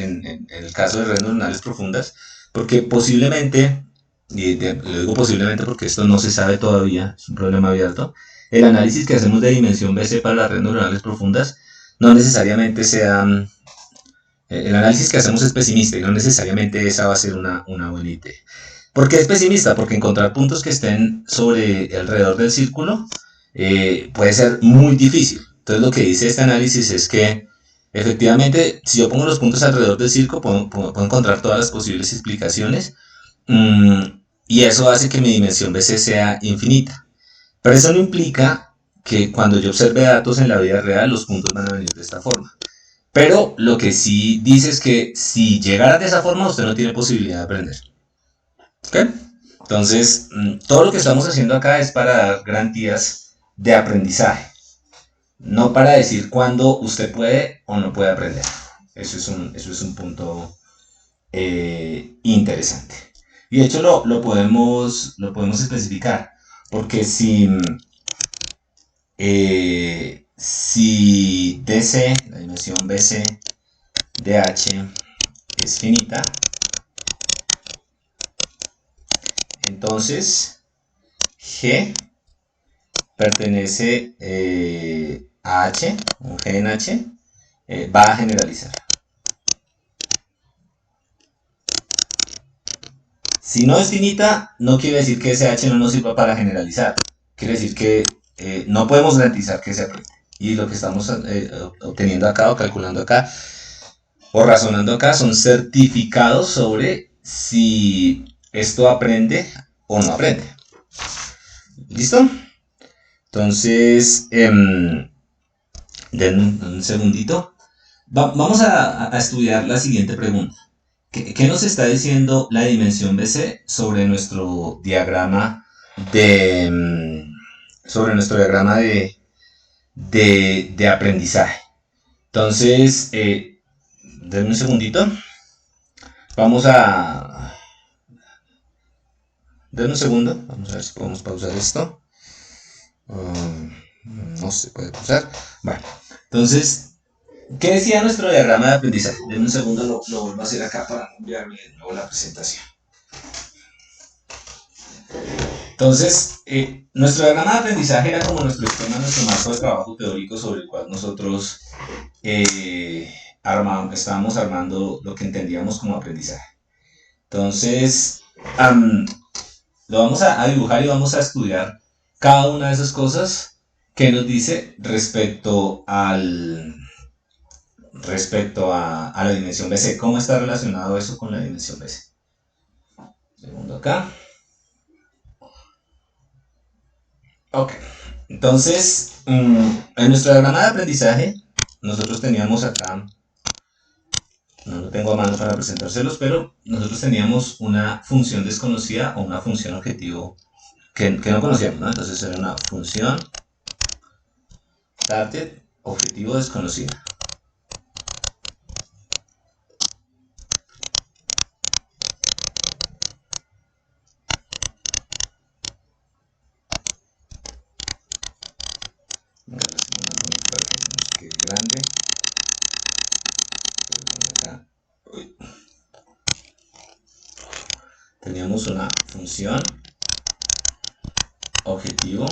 el caso de redes neuronales profundas, porque posiblemente, lo digo posiblemente porque esto no se sabe todavía, es un problema abierto, el análisis que hacemos de dimensión BC para las redes neuronales profundas no necesariamente sea, el análisis que hacemos es pesimista y no necesariamente esa va a ser una buena idea. ¿Por qué es pesimista? Porque encontrar puntos que estén sobre alrededor del círculo puede ser muy difícil. Entonces lo que dice este análisis es que efectivamente si yo pongo los puntos alrededor del círculo puedo encontrar todas las posibles explicaciones y eso hace que mi dimensión BC sea infinita. Pero eso no implica que cuando yo observe datos en la vida real los puntos van a venir de esta forma. Pero lo que sí dice es que si llegara de esa forma usted no tiene posibilidad de aprender. ¿Ok? Entonces, todo lo que estamos haciendo acá es para dar garantías de aprendizaje, no para decir cuándo usted puede o no puede aprender. Eso es un punto interesante. Y de hecho lo podemos especificar, porque si DC, la dimensión BC de H es finita, entonces G pertenece a H, un G en H, va a generalizar. Si no es finita, no quiere decir que ese H no nos sirva para generalizar. Quiere decir que no podemos garantizar que se aprende. Y lo que estamos obteniendo acá o calculando acá o razonando acá son certificados sobre si esto aprende o no aprende. ¿Listo? Entonces, den un segundito. Vamos a estudiar la siguiente pregunta. ¿Qué nos está diciendo la dimensión BC sobre nuestro diagrama de de aprendizaje? Entonces, denme un segundito. Vamos a... Denme un segundo. Vamos a ver si podemos pausar esto. No se puede pausar. Bueno, entonces, ¿Qué decía nuestro diagrama de aprendizaje? Denme un segundo, lo vuelvo a hacer acá para no enviarme de nuevo la presentación. Entonces, nuestro diagrama de aprendizaje era como nuestro esquema, nuestro marco de trabajo teórico sobre el cual nosotros estábamos armando lo que entendíamos como aprendizaje. Entonces, lo vamos a dibujar y vamos a estudiar cada una de esas cosas que nos dice respecto a la dimensión BC. ¿Cómo está relacionado eso con la dimensión BC? Segundo acá. Ok. Entonces, en nuestro diagrama de aprendizaje, nosotros teníamos acá, no lo tengo a mano para presentárselos, pero nosotros teníamos una función desconocida o una función objetivo que no conocíamos, ¿no? Entonces era una función target objetivo desconocida. Que es grande. Teníamos una función objetivo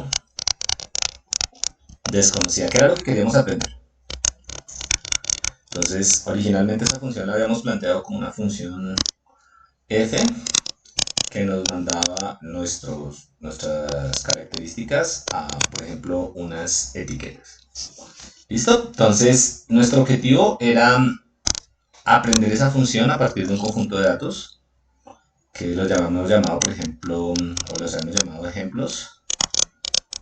desconocida, que era lo que queríamos aprender. Entonces, originalmente esta función la habíamos planteado como una función f que nos mandaba nuestras características a, por ejemplo, unas etiquetas. ¿Listo? Entonces, nuestro objetivo era aprender esa función a partir de un conjunto de datos que los hemos llamado, por ejemplo, o los hemos llamado ejemplos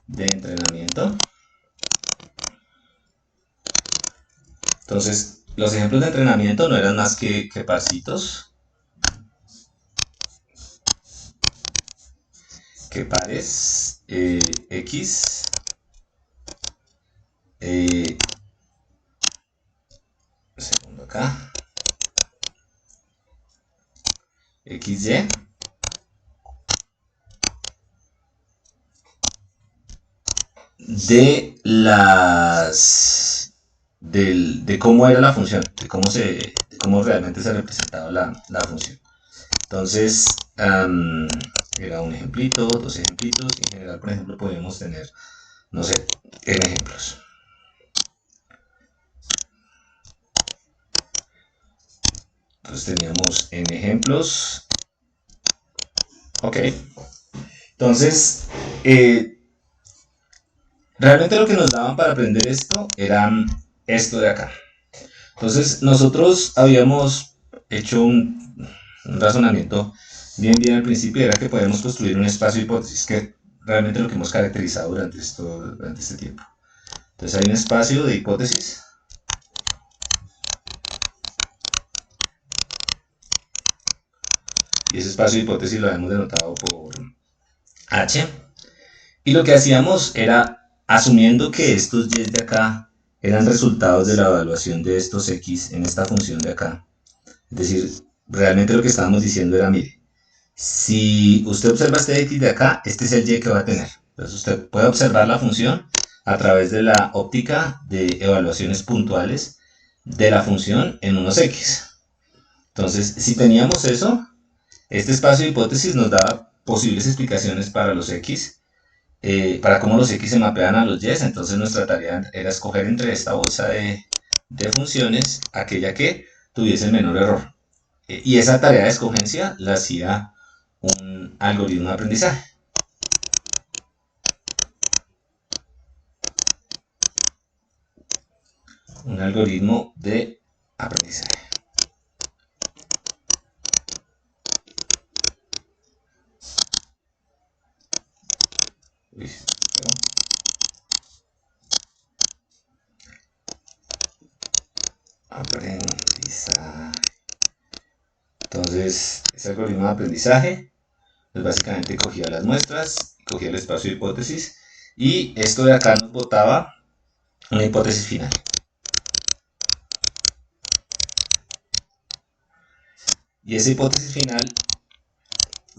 de entrenamiento. Entonces, los ejemplos de entrenamiento no eran más que parcitos, que pares x segundo acá xy de cómo era la función, de cómo realmente se representaba la función. Entonces, era un ejemplito, dos ejemplitos, y en general, por ejemplo, podemos tener, no sé, n ejemplos. Entonces teníamos n ejemplos. Ok. Entonces, realmente lo que nos daban para aprender esto era esto de acá. Entonces, nosotros habíamos hecho un razonamiento bien al principio, era que podíamos construir un espacio de hipótesis, que realmente lo que hemos caracterizado durante este tiempo. Entonces hay un espacio de hipótesis. Y ese espacio de hipótesis lo hemos denotado por H. Y lo que hacíamos era, asumiendo que estos y de acá eran resultados de la evaluación de estos x en esta función de acá. Es decir, realmente lo que estábamos diciendo era, mire, si usted observa este x de acá, este es el y que va a tener. Entonces usted puede observar la función a través de la óptica de evaluaciones puntuales de la función en unos x. Entonces, si teníamos eso, este espacio de hipótesis nos daba posibles explicaciones para los x, para cómo los x se mapean a los y. Entonces nuestra tarea era escoger entre esta bolsa de funciones aquella que tuviese el menor error. Y esa tarea de escogencia la hacía un algoritmo de aprendizaje. Un algoritmo de aprendizaje. Aprendizaje. Entonces, ese algoritmo de aprendizaje, pues básicamente cogía las muestras, cogía el espacio de hipótesis, y esto de acá nos botaba una hipótesis final. Y esa hipótesis final,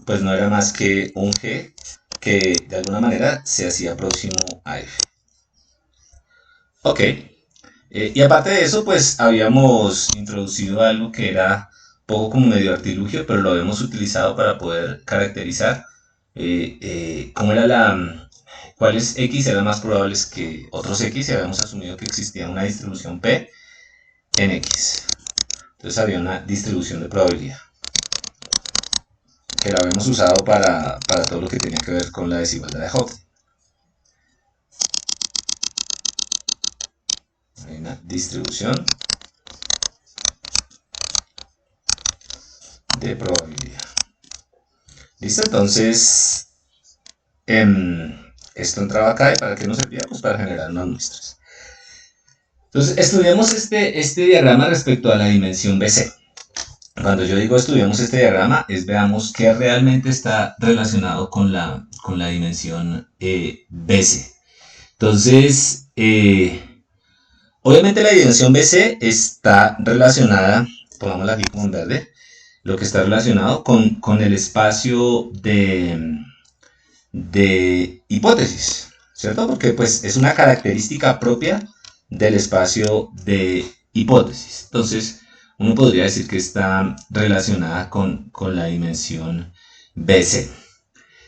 pues no era más que un G que de alguna manera se hacía próximo a F. Ok, Y aparte de eso, pues habíamos introducido algo que era poco como medio artilugio, pero lo habíamos utilizado para poder caracterizar cómo era cuáles X eran más probables que otros X, y habíamos asumido que existía una distribución P en X. Entonces había una distribución de probabilidad que la habíamos usado para todo lo que tenía que ver con la desigualdad de Hopf. Hay una distribución de probabilidad. ¿Listo? Entonces, esto entraba acá, y ¿para qué nos servía? Pues para generar unas muestras. Entonces, estudiamos este diagrama respecto a la dimensión BC. Cuando yo digo estudiamos este diagrama, veamos qué realmente está relacionado con la dimensión BC. Entonces, obviamente la dimensión BC está relacionada, pongámosla aquí como en verde, lo que está relacionado con el espacio de hipótesis, ¿cierto? Porque pues es una característica propia del espacio de hipótesis. Entonces, uno podría decir que está relacionada con la dimensión BC.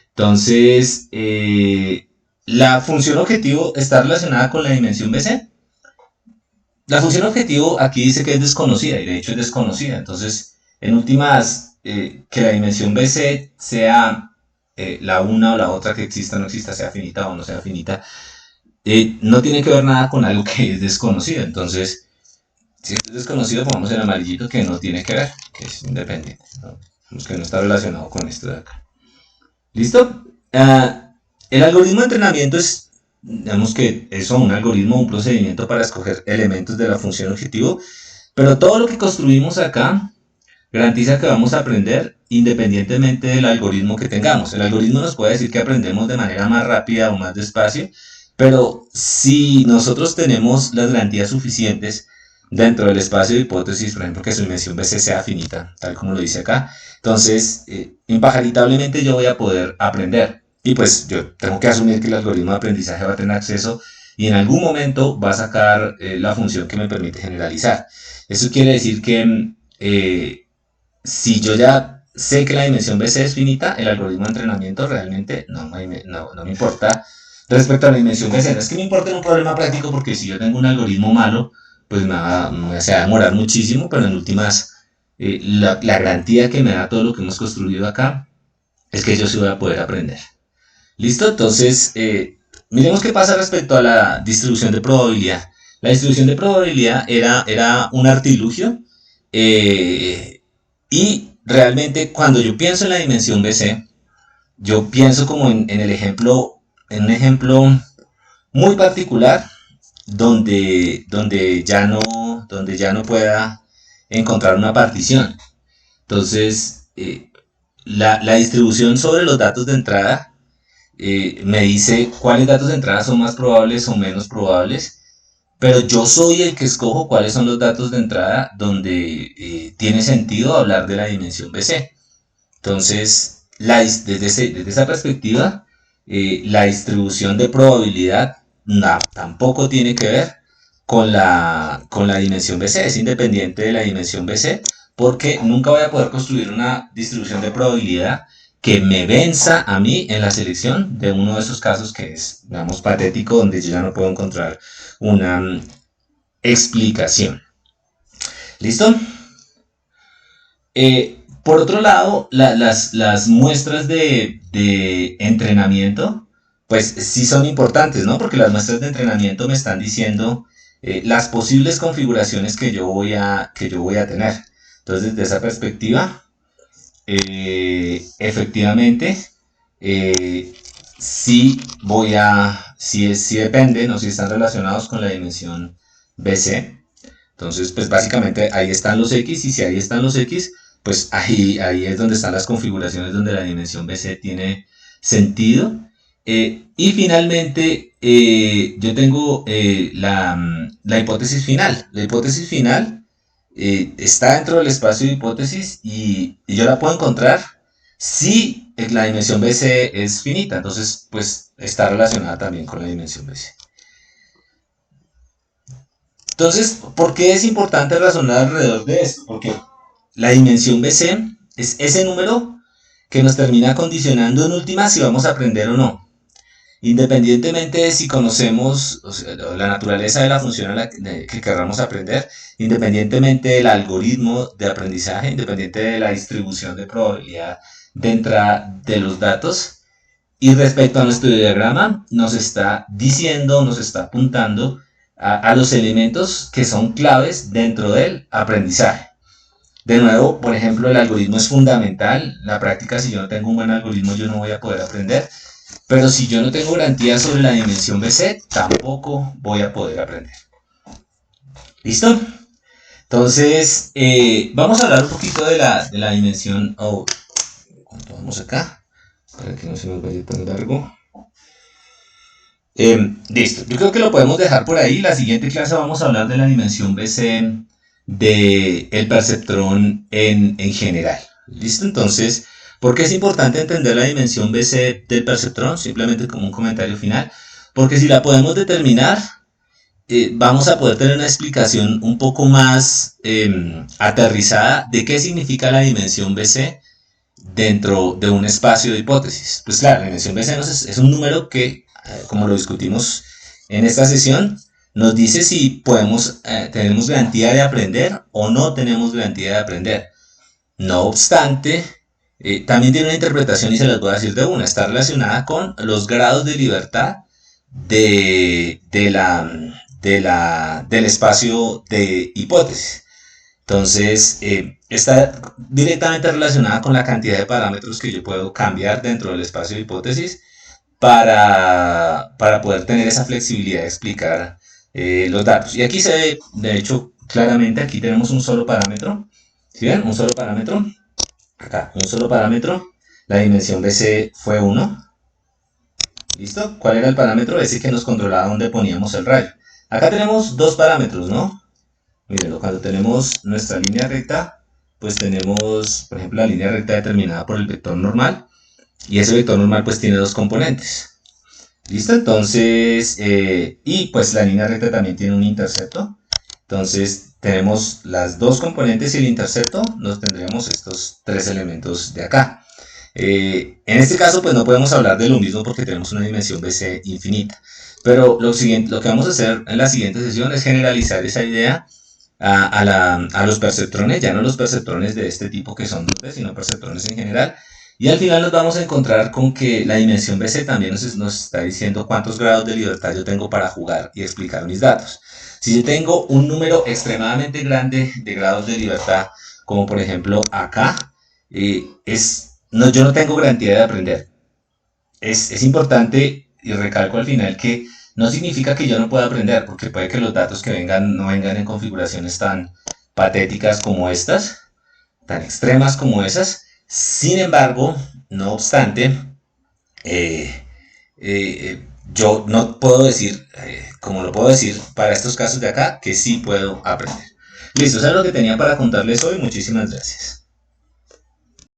Entonces, la función objetivo está relacionada con la dimensión BC. La función objetivo aquí dice que es desconocida, y de hecho es desconocida. Entonces, en últimas, que la dimensión BC sea la una o la otra, que exista o no exista, sea finita o no sea finita, no tiene que ver nada con algo que es desconocido. Entonces, si es desconocido, pongamos en amarillito que no tiene que ver, que es independiente, ¿no? Que no está relacionado con esto de acá. ¿Listo? El algoritmo de entrenamiento es, digamos que eso, un algoritmo, un procedimiento para escoger elementos de la función objetivo, pero todo lo que construimos acá garantiza que vamos a aprender independientemente del algoritmo que tengamos. El algoritmo nos puede decir que aprendemos de manera más rápida o más despacio, pero si nosotros tenemos las garantías suficientes dentro del espacio de hipótesis, por ejemplo, que su dimensión BC sea finita, tal como lo dice acá, entonces impaganitablemente yo voy a poder aprender. Y pues yo tengo que asumir que el algoritmo de aprendizaje va a tener acceso y en algún momento va a sacar la función que me permite generalizar. Eso quiere decir que si yo ya sé que la dimensión BC es finita, el algoritmo de entrenamiento realmente no me importa respecto a la dimensión BC. No es que me importe en un problema práctico, porque si yo tengo un algoritmo malo, pues me va a demorar muchísimo, pero en últimas, la garantía que me da todo lo que hemos construido acá es que yo sí voy a poder aprender. ¿Listo? Entonces, miremos qué pasa respecto a la distribución de probabilidad. La distribución de probabilidad era un artilugio, y realmente cuando yo pienso en la dimensión BC, yo pienso como en un ejemplo muy particular donde ya no pueda encontrar una partición. Entonces, la distribución sobre los datos de entrada me dice cuáles datos de entrada son más probables o menos probables, pero yo soy el que escojo cuáles son los datos de entrada donde tiene sentido hablar de la dimensión BC. Entonces, desde esa perspectiva, la distribución de probabilidad tampoco tiene que ver con la dimensión BC, es independiente de la dimensión BC, porque nunca voy a poder construir una distribución de probabilidad que me venza a mí en la selección de uno de esos casos que es, digamos, patético, donde yo ya no puedo encontrar una explicación. ¿Listo? Por otro lado, las muestras de entrenamiento, pues sí son importantes, ¿no? Porque las muestras de entrenamiento me están diciendo las posibles configuraciones que yo voy a tener. Entonces, desde esa perspectiva, efectivamente, sí sí dependen, o si están relacionados con la dimensión BC. Entonces, pues básicamente ahí están los X, y si ahí están los X, pues ahí es donde están las configuraciones donde la dimensión BC tiene sentido. Y finalmente, yo tengo la hipótesis final. La hipótesis final está dentro del espacio de hipótesis, y yo la puedo encontrar si la dimensión BC es finita. Entonces, pues está relacionada también con la dimensión BC. Entonces, ¿por qué es importante razonar alrededor de esto? Porque la dimensión BC es ese número que nos termina condicionando en última si vamos a aprender o no. Independientemente de si conocemos, o sea, la naturaleza de la función a la que queramos aprender, independientemente del algoritmo de aprendizaje, independiente de la distribución de probabilidad dentro de los datos, y respecto a nuestro diagrama, nos está diciendo, nos está apuntando a los elementos que son claves dentro del aprendizaje. De nuevo, por ejemplo, el algoritmo es fundamental. La práctica, si yo no tengo un buen algoritmo, yo no voy a poder aprender. Pero si yo no tengo garantía sobre la dimensión BC, tampoco voy a poder aprender. ¿Listo? Entonces, vamos a hablar un poquito de la dimensión. Oh, ¿cuánto vamos acá? Para que no se nos vaya tan largo. Listo, yo creo que lo podemos dejar por ahí. La siguiente clase vamos a hablar de la dimensión BC del perceptrón en general. ¿Listo? Entonces, ¿por qué es importante entender la dimensión BC del perceptrón? Simplemente como un comentario final. Porque si la podemos determinar, vamos a poder tener una explicación un poco más aterrizada de qué significa la dimensión BC dentro de un espacio de hipótesis. Pues claro, la dimensión BC es un número que, como lo discutimos en esta sesión, nos dice si tenemos garantía de aprender o no tenemos garantía de aprender. No obstante, también tiene una interpretación y se las voy a decir de una. Está relacionada con los grados de libertad del espacio de hipótesis. Entonces, está directamente relacionada con la cantidad de parámetros que yo puedo cambiar dentro del espacio de hipótesis para poder tener esa flexibilidad de explicar los datos. Y aquí se ve, de hecho, claramente, aquí tenemos un solo parámetro. ¿Sí ven? Un solo parámetro. Acá, un solo parámetro. La dimensión BC fue 1. ¿Listo? ¿Cuál era el parámetro? Ese que nos controlaba dónde poníamos el rayo. Acá tenemos dos parámetros, ¿no? Mírenlo, cuando tenemos nuestra línea recta, pues tenemos, por ejemplo, la línea recta determinada por el vector normal. Y ese vector normal pues tiene dos componentes. ¿Listo? Entonces, y pues la línea recta también tiene un intercepto. Entonces, tenemos las dos componentes y el intercepto, nos tendríamos estos tres elementos de acá. En este caso, pues no podemos hablar de lo mismo porque tenemos una dimensión BC infinita. Pero lo que vamos a hacer en la siguiente sesión es generalizar esa idea a los perceptrones, ya no los perceptrones de este tipo que son 2D, sino perceptrones en general. Y al final nos vamos a encontrar con que la dimensión BC también nos está diciendo cuántos grados de libertad yo tengo para jugar y explicar mis datos. Si yo tengo un número extremadamente grande de grados de libertad, como por ejemplo acá, yo no tengo garantía de aprender. Es importante, y recalco al final, que no significa que yo no pueda aprender, porque puede que los datos que vengan no vengan en configuraciones tan patéticas como estas, tan extremas como esas. Sin embargo, no obstante, yo no puedo decir, como lo puedo decir para estos casos de acá, que sí puedo aprender. Listo, eso es lo que tenía para contarles hoy. Muchísimas gracias.